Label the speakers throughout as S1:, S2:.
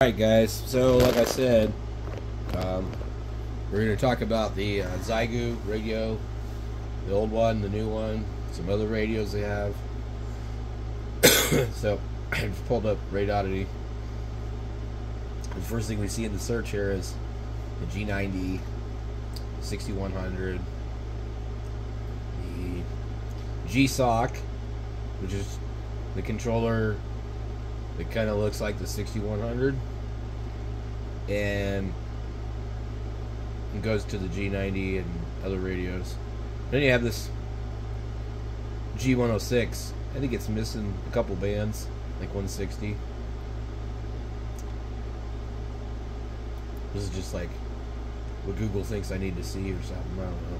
S1: Alright guys, so like I said, we're going to talk about the Xiegu radio, the old one, the new one, some other radios they have. So, I've pulled up Radioddity. The first thing we see in the search here is the G90, 6100, the G-SOC, which is the controller that kind of looks like the 6100, and it goes to the G90 and other radios. Then you have this G106. I think it's missing a couple bands, like 160. This is just like what Google thinks I need to see or something. I don't know.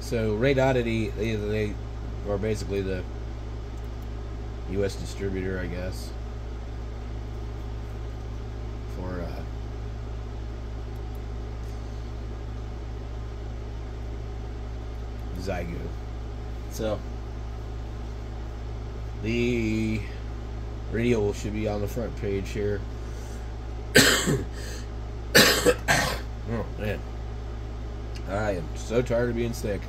S1: So Radioddity, they are basically the U.S. distributor, I guess, for Xiegu. So the radio should be on the front page here. Oh man, I am so tired of being sick.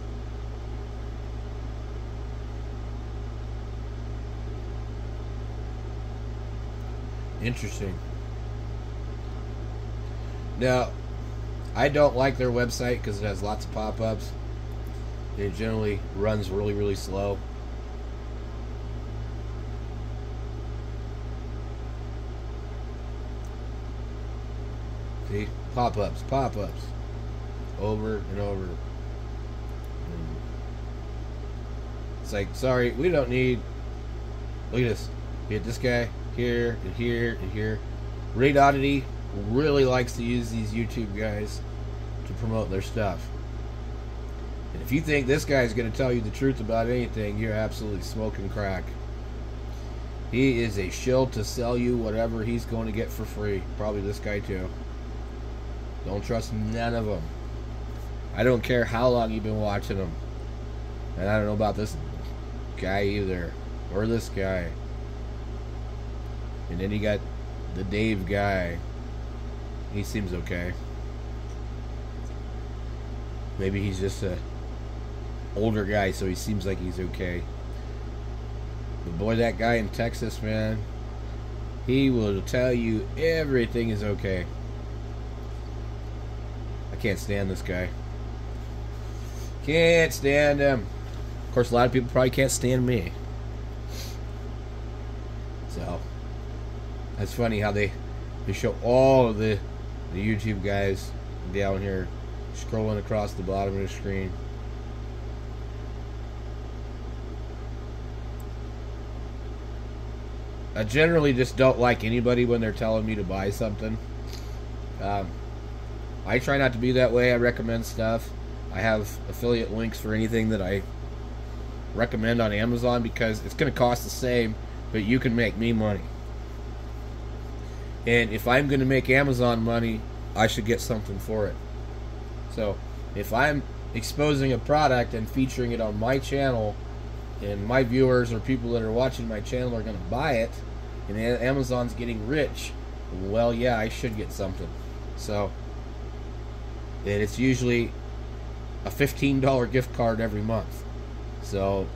S1: Interesting. Now, I don't like their website because it has lots of pop-ups. It generally runs really, really slow. See? Pop-ups, pop-ups. Over and over. It's like, sorry, we don't need... Look at this. You get this guy here and here and here. Radioddity really likes to use these YouTube guys to promote their stuff. And if you think this guy is going to tell you the truth about anything, you're absolutely smoking crack. He is a shill to sell you whatever he's going to get for free. Probably this guy too. Don't trust none of them. I don't care how long you've been watching them. And I don't know about this guy either. Or this guy. And then you got the Dave guy. He seems okay. Maybe he's just a older guy, so he seems like he's okay. But boy, that guy in Texas, man, he will tell you everything is okay. I can't stand this guy. Can't stand him. Of course, a lot of people probably can't stand me. So that's funny how they show all of the YouTube guys down here scrolling across the bottom of the screen. I generally just don't like anybody when they're telling me to buy something. I try not to be that way. I recommend stuff. I have affiliate links for anything that I recommend on Amazon because it's going to cost the same, but you can make me money. And if I'm going to make Amazon money, I should get something for it. So if I'm exposing a product and featuring it on my channel, and my viewers or people that are watching my channel are going to buy it, and Amazon's getting rich, well, yeah, I should get something. So, and it's usually a $15 gift card every month. So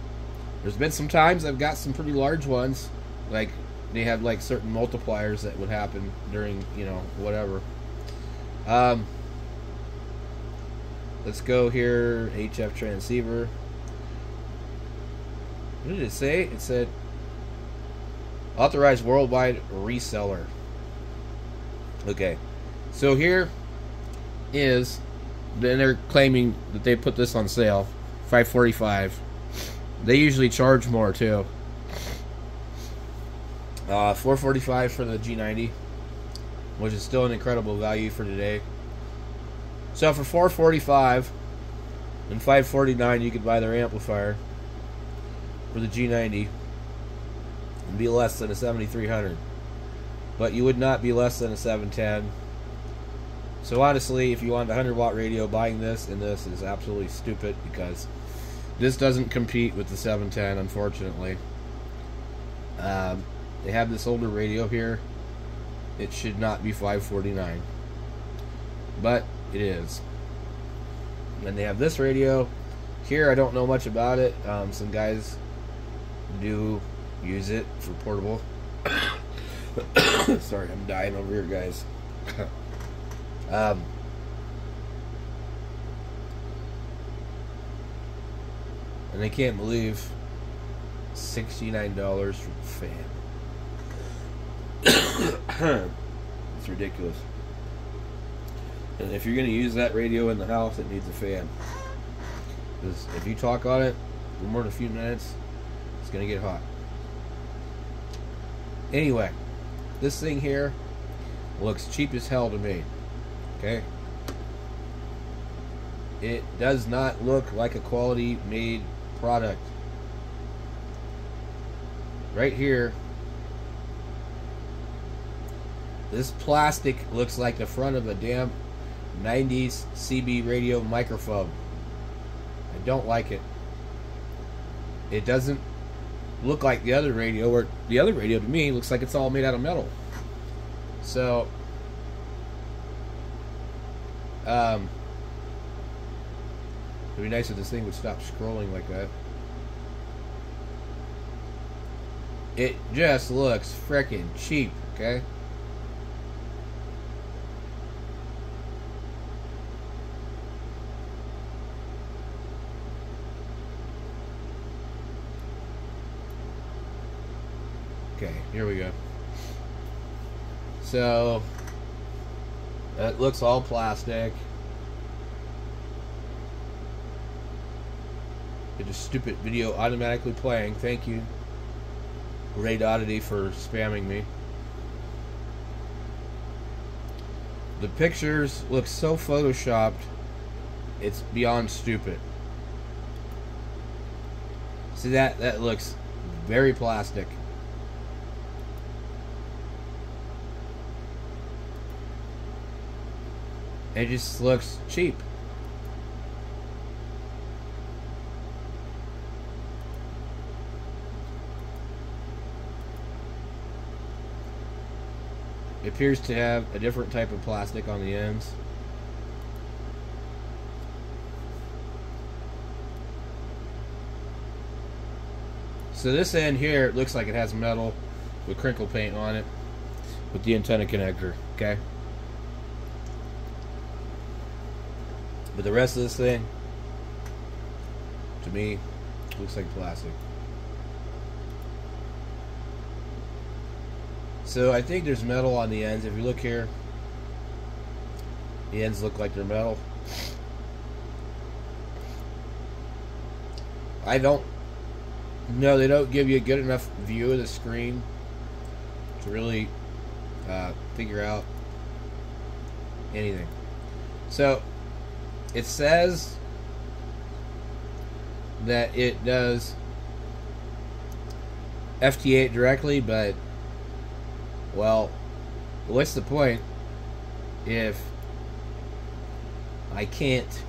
S1: there's been some times I've got some pretty large ones, like they have like certain multipliers that would happen during, you know, whatever. Let's go here, HF transceiver. What did it say? It said authorized worldwide reseller. Okay, so here is, then they're claiming that they put this on sale, $545. They usually charge more too. $445 for the G90, which is still an incredible value for today. So for $445 and $549, you could buy their amplifier for the G90 and be less than a 7300, but you would not be less than a 710. So honestly, if you want a 100-watt radio, buying this and this is absolutely stupid because this doesn't compete with the 710, unfortunately. they have this older radio here. It should not be $549, but it is. And they have this radio here. I don't know much about it. Some guys do use it for portable. Sorry, I'm dying over here, guys. And I can't believe $69 for the fan. It's ridiculous. And if you're going to use that radio in the house, it needs a fan. Because if you talk on it for more than a few minutes, it's going to get hot. Anyway, this thing here looks cheap as hell to me. Okay? It does not look like a quality made product. Right here, this plastic looks like the front of a damn 90s CB radio microphone. I don't like it. It doesn't look like the other radio, or the other radio to me looks like it's all made out of metal. So it'd be nice if this thing would stop scrolling like that. It just looks freaking cheap, okay? Okay, here we go. So it looks all plastic. It's a stupid video automatically playing. Thank you, Great Oddity, for spamming me. The pictures look so photoshopped, it's beyond stupid. See that? That looks very plastic. It just looks cheap. It appears to have a different type of plastic on the ends. So this end here, it looks like it has metal with crinkle paint on it with the antenna connector, okay? But the rest of this thing, to me, looks like plastic. So I think there's metal on the ends. If you look here, the ends look like they're metal. I don't know, they don't give you a good enough view of the screen to really figure out anything. So it says that it does FT8 directly, but, well, what's the point if I can't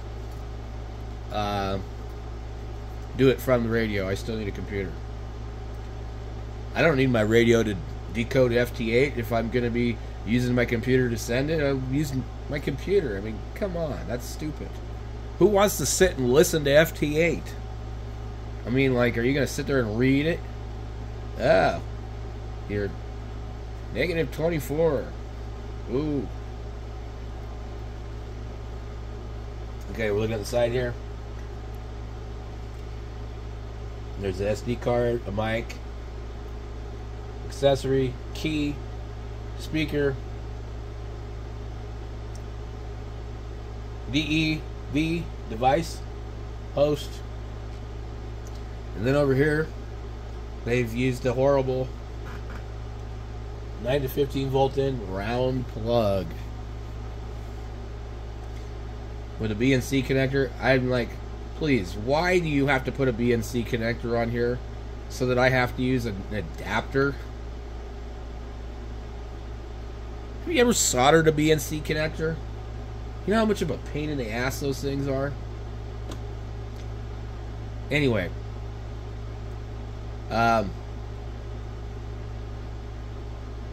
S1: do it from the radio? I still need a computer. I don't need my radio to decode FT8 if I'm going to be using my computer to send it. I'm using my computer. I mean, come on, that's stupid. Who wants to sit and listen to FT8? I mean, like, are you going to sit there and read it? Oh, you're -24. Ooh. Okay, we're looking at the side here. There's an SD card, a mic, accessory, key, speaker, DEV device, host, and then over here they've used a horrible 9 to 15 volt in round plug with a BNC connector. I'm like, please, why do you have to put a BNC connector on here so that I have to use an adapter? Have you ever soldered a BNC connector? You know how much of a pain in the ass those things are? Anyway.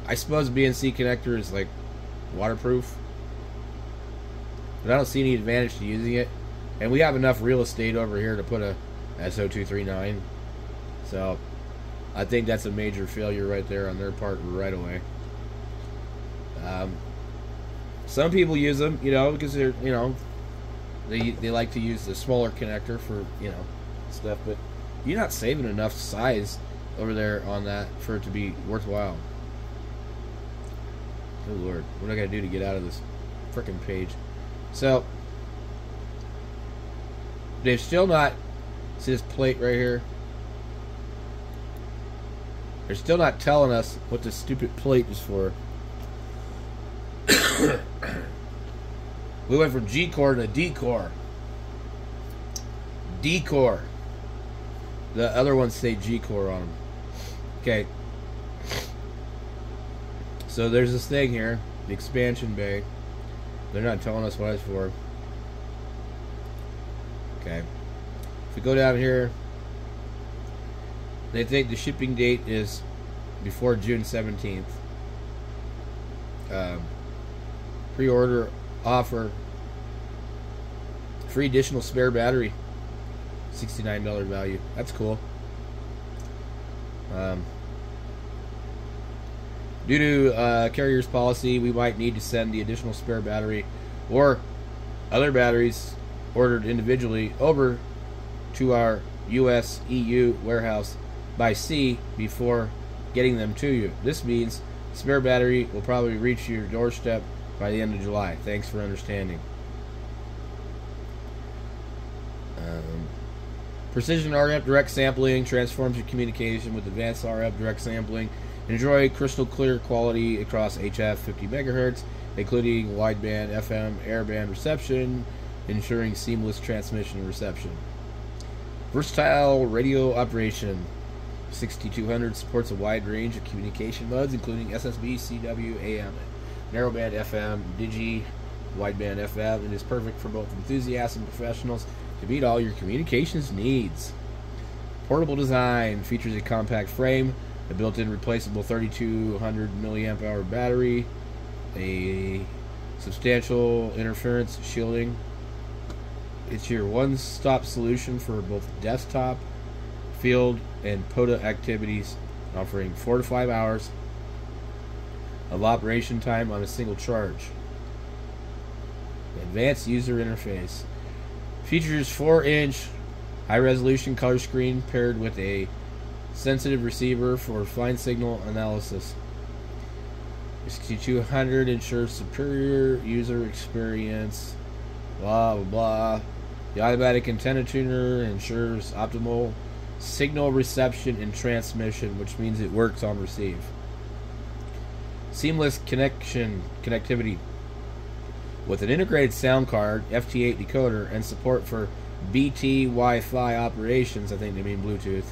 S1: I suppose BNC connector is like waterproof, but I don't see any advantage to using it. And we have enough real estate over here to put a SO239, so I think that's a major failure right there on their part right away. Some people use them, you know, because they're, you know, they like to use the smaller connector for, you know, stuff, but you're not saving enough size over there on that for it to be worthwhile. Good Lord, what do I gotta do to get out of this frickin' page? So they've still not, see this plate right here? They're still not telling us what this stupid plate is for. We went from G-core to D-core. D-core. The other ones say G-core on them. Okay. So there's this thing here, the expansion bay. They're not telling us what it's for. Okay. If we go down here, they think the shipping date is before June 17th. Pre-order offer. Free additional spare battery. $69 value. That's cool. Due to carrier's policy, we might need to send the additional spare battery or other batteries ordered individually over to our US EU warehouse by sea before getting them to you. This means spare battery will probably reach your doorstep by the end of July. Thanks for understanding. Precision RF direct sampling transforms your communication with advanced RF direct sampling. Enjoy crystal clear quality across HF 50 MHz, including wideband FM airband reception, ensuring seamless transmission and reception. Versatile radio operation. 6200 supports a wide range of communication modes, including SSB, CW, AM, narrowband FM, Digi, wideband FM, and is perfect for both enthusiasts and professionals to meet all your communications needs. Portable design features a compact frame, a built-in replaceable 3200 milliamp hour battery, a substantial interference shielding. It's your one-stop solution for both desktop, field, and POTA activities, offering 4 to 5 hours of operation time on a single charge. Advanced user interface features 4-inch high-resolution color screen paired with a sensitive receiver for fine signal analysis. x6200 ensures superior user experience. Blah blah blah. The automatic antenna tuner ensures optimal signal reception and transmission, which means it works on receive. Seamless connectivity with an integrated sound card, FT8 decoder, and support for BT Wi-Fi operations. I think they mean Bluetooth.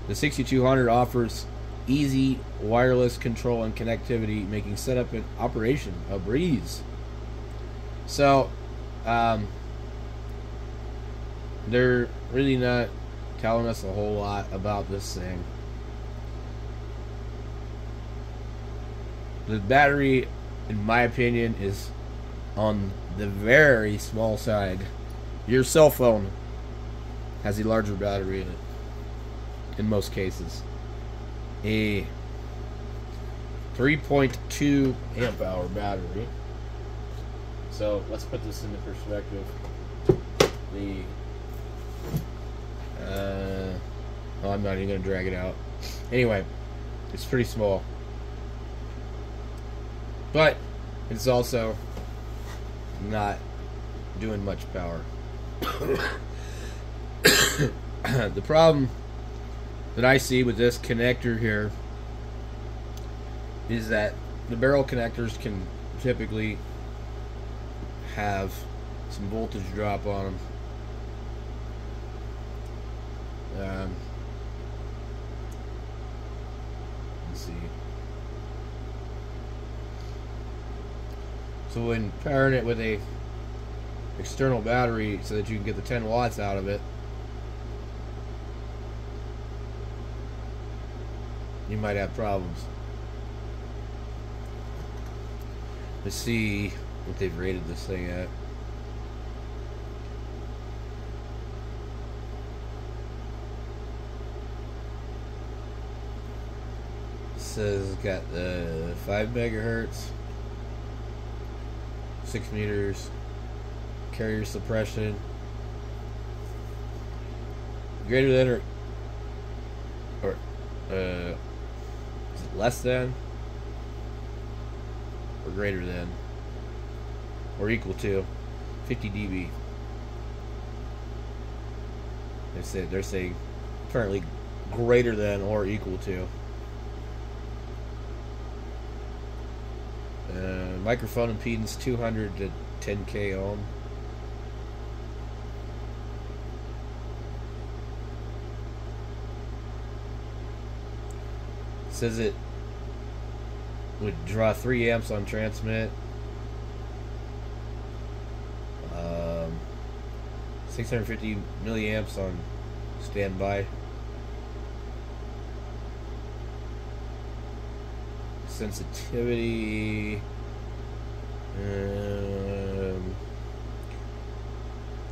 S1: The 6200 offers easy wireless control and connectivity, making setup and operation a breeze. So, they're really not telling us a whole lot about this thing. The battery, in my opinion, is on the very small side. Your cell phone has a larger battery in it, in most cases. A 3.2 amp hour battery. So let's put this into perspective. Oh, I'm not even going to drag it out. Anyway, it's pretty small. But it's also not doing much power. The problem that I see with this connector here is that the barrel connectors can typically have some voltage drop on them. Let's see. So when powering it with a external battery so that you can get the 10 watts out of it, you might have problems. Let's see what they've rated this thing at. It says it's got the 5 megahertz, 6 meters, carrier suppression, greater than or is it less than or greater than or equal to 50 dB. They're saying apparently greater than or equal to. Microphone impedance 200 to 10k ohm. Says it would draw 3 amps on transmit, 650 milliamps on standby. Sensitivity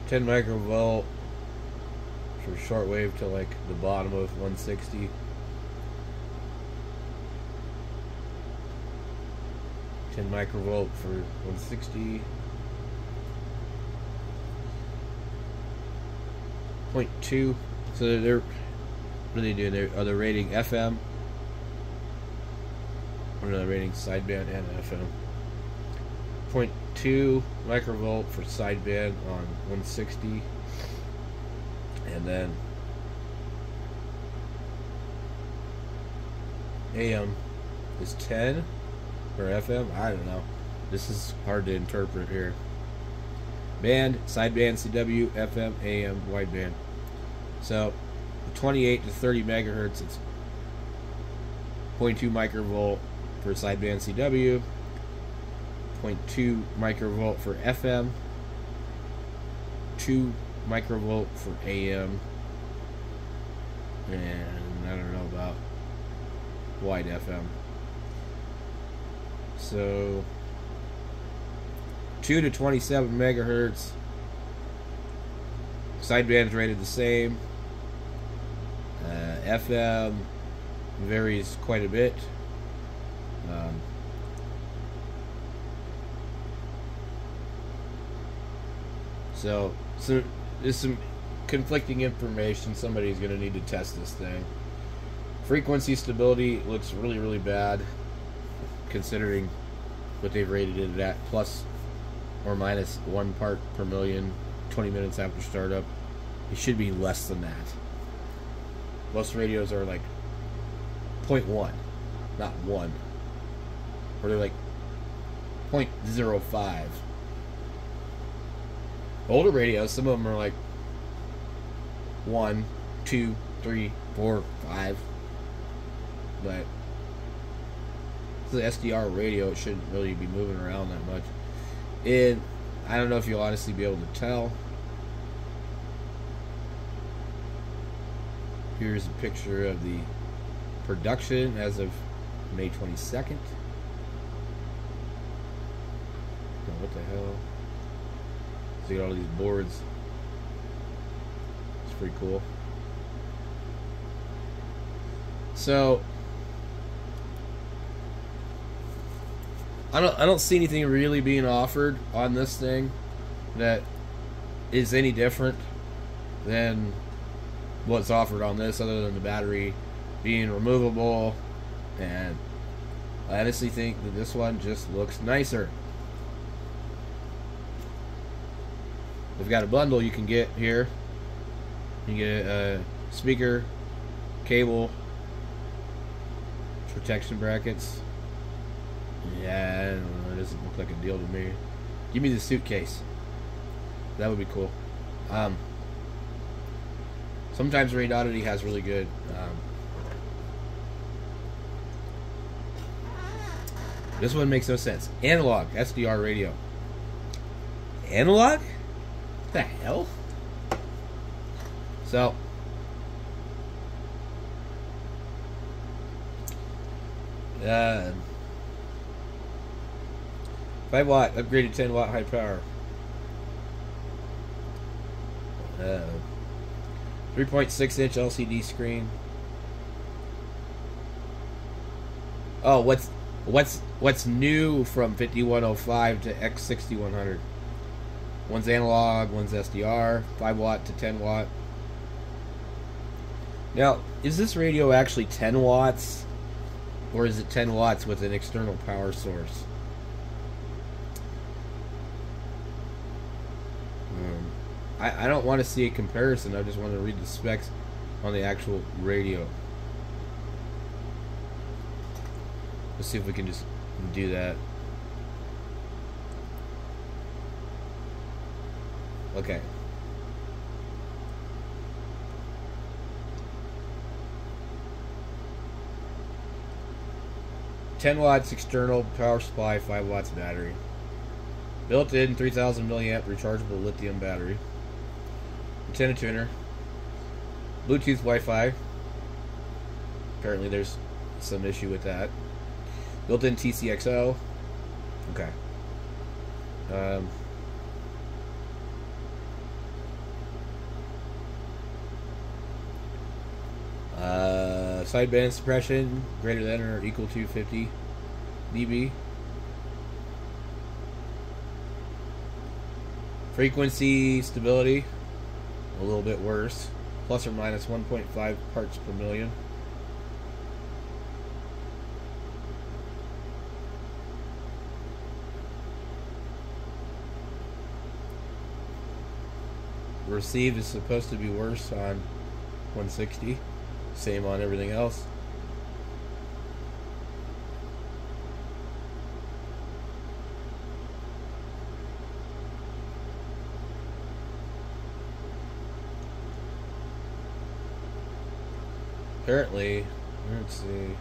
S1: 10 microvolt for shortwave to like the bottom of 160. Microvolt for 160. 0.2. So they're what are they doing? They're rating FM. Or no, they're rating sideband and FM. 0.2 microvolt for sideband on 160, and then AM is 10. Or FM, I don't know. This is hard to interpret here. Band, sideband, CW, FM, AM, wideband. So, 28 to 30 megahertz, it's 0.2 microvolt for sideband CW, 0.2 microvolt for FM, 2 microvolt for AM, and I don't know about wide FM. So 2 to 27 megahertz. Sideband's rated the same. FM varies quite a bit. So there's some conflicting information. Somebody's going to need to test this thing. Frequency stability looks really, really bad, considering what they've rated it at, plus or minus 1 part per million, 20 minutes after startup. It should be less than that. Most radios are like 0.1, not 1. Or they're like 0.05. Older radios, some of them are like 1, 2, 3, 4, 5. But the SDR radio, it shouldn't really be moving around that much. I don't know if you'll honestly be able to tell. Here's a picture of the production as of May 22nd. Oh, what the hell? See all these boards. It's pretty cool. So I don't see anything really being offered on this thing that is any different than what's offered on this, other than the battery being removable, and I honestly think that this one just looks nicer. They've got a bundle you can get here. You can get a speaker, cable, protection brackets. Yeah, I don't know, it doesn't look like a deal to me. Give me the suitcase. That would be cool. Sometimes Raid Oddity has really good this one makes no sense. Analog SDR radio. Analog? What the hell? So 5 watt, upgraded 10 watt high power. 3.6 inch LCD screen. Oh, what's new from 5105 to x6100? One's analog, one's SDR, 5 watt to 10 watt. Now, is this radio actually 10 watts? Or is it 10 watts with an external power source? I don't want to see a comparison. I just want to read the specs on the actual radio. Let's see if we can just do that. Okay. $10 watts external power supply, 5 watts battery. Built-in 3000 milliamp rechargeable lithium battery. Antenna tuner. Bluetooth Wi-Fi. Apparently there's some issue with that. Built-in TCXO. Okay. Sideband suppression greater than or equal to 50 dB. Frequency stability a little bit worse, plus or minus 1.5 parts per million. Received is supposed to be worse on 160. Same on everything else. Apparently, let's see.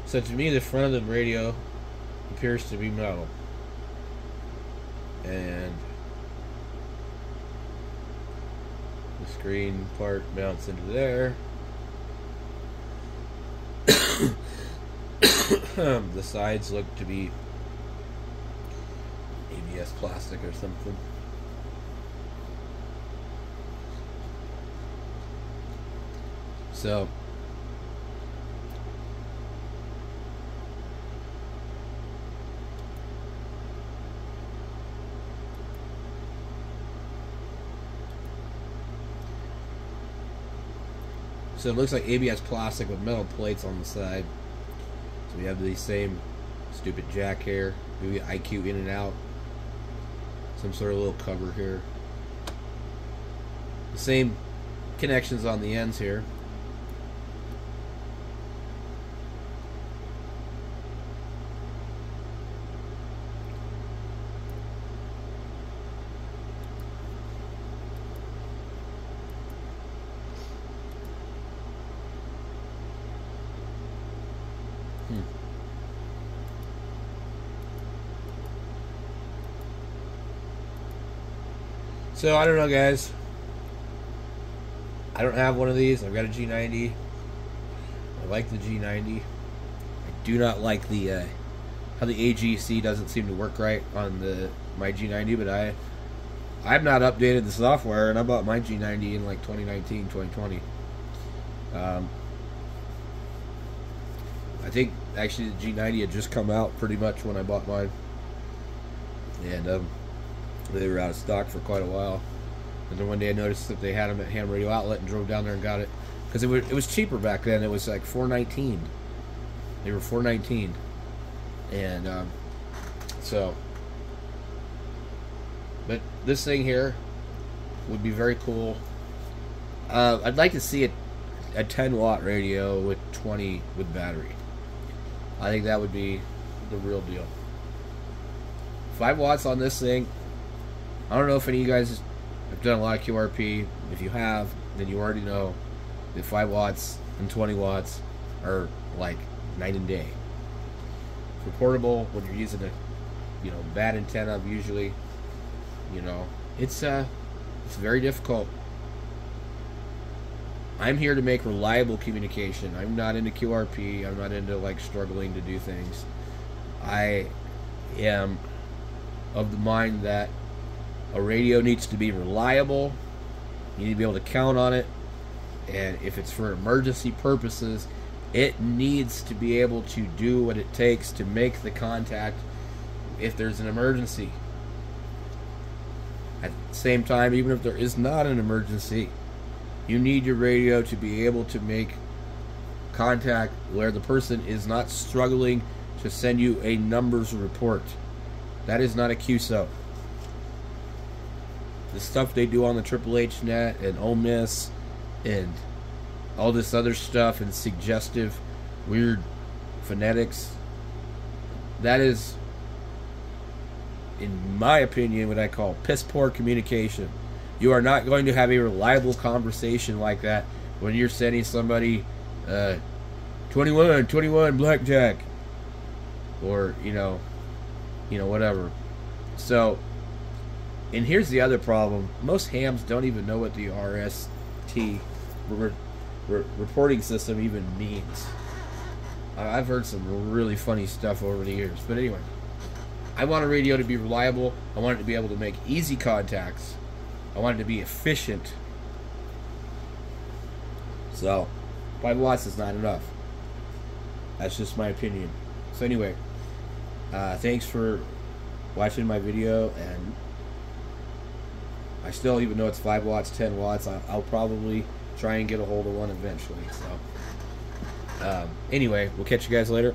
S1: So to me, the front of the radio appears to be metal. And the screen part mounts into there. The sides look to be ABS plastic or something. So it looks like ABS plastic with metal plates on the side. So we have the same stupid jack here, maybe IQ in and out, some sort of little cover here. The same connections on the ends here. So I don't know, guys. I don't have one of these. I've got a G90. I like the G90. I do not like the how the AGC doesn't seem to work right on my G90, but I've not updated the software, and I bought my G90 in like 2019, 2020. I think actually the G90 had just come out pretty much when I bought mine, and they were out of stock for quite a while. And then one day I noticed that they had them at Ham Radio Outlet and drove down there and got it because it was cheaper back then. It was like $4.19. They were $4.19, and so. But this thing here would be very cool. I'd like to see a 10 watt radio with 20 with battery. I think that would be the real deal. 5 watts on this thing. I don't know if any of you guys have done a lot of QRP. If you have, then you already know that 5 watts and 20 watts are like night and day. For portable, when you're using a bad antenna, usually, it's very difficult. I'm here to make reliable communication. I'm not into QRP. I'm not into like struggling to do things. I am of the mind that a radio needs to be reliable. You need to be able to count on it. And if it's for emergency purposes, it needs to be able to do what it takes to make the contact if there's an emergency. At the same time, even if there is not an emergency, you need your radio to be able to make contact where the person is not struggling to send you a numbers report. That is not a QSO. The stuff they do on the Triple H net and Ole Miss and all this other stuff and suggestive, weird phonetics, that is, in my opinion, what I call piss poor communication. You are not going to have a reliable conversation like that when you're sending somebody 21 blackjack, or you know whatever. So, and here's the other problem: most hams don't even know what the RST reporting system even means. I've heard some really funny stuff over the years, but anyway, I want a radio to be reliable. I want it to be able to make easy contacts. I want it to be efficient. So 5 watts is not enough. That's just my opinion. So anyway, thanks for watching my video, and I still even though it's 5 watts, 10 watts, I'll probably try and get a hold of one eventually. So anyway, we'll catch you guys later.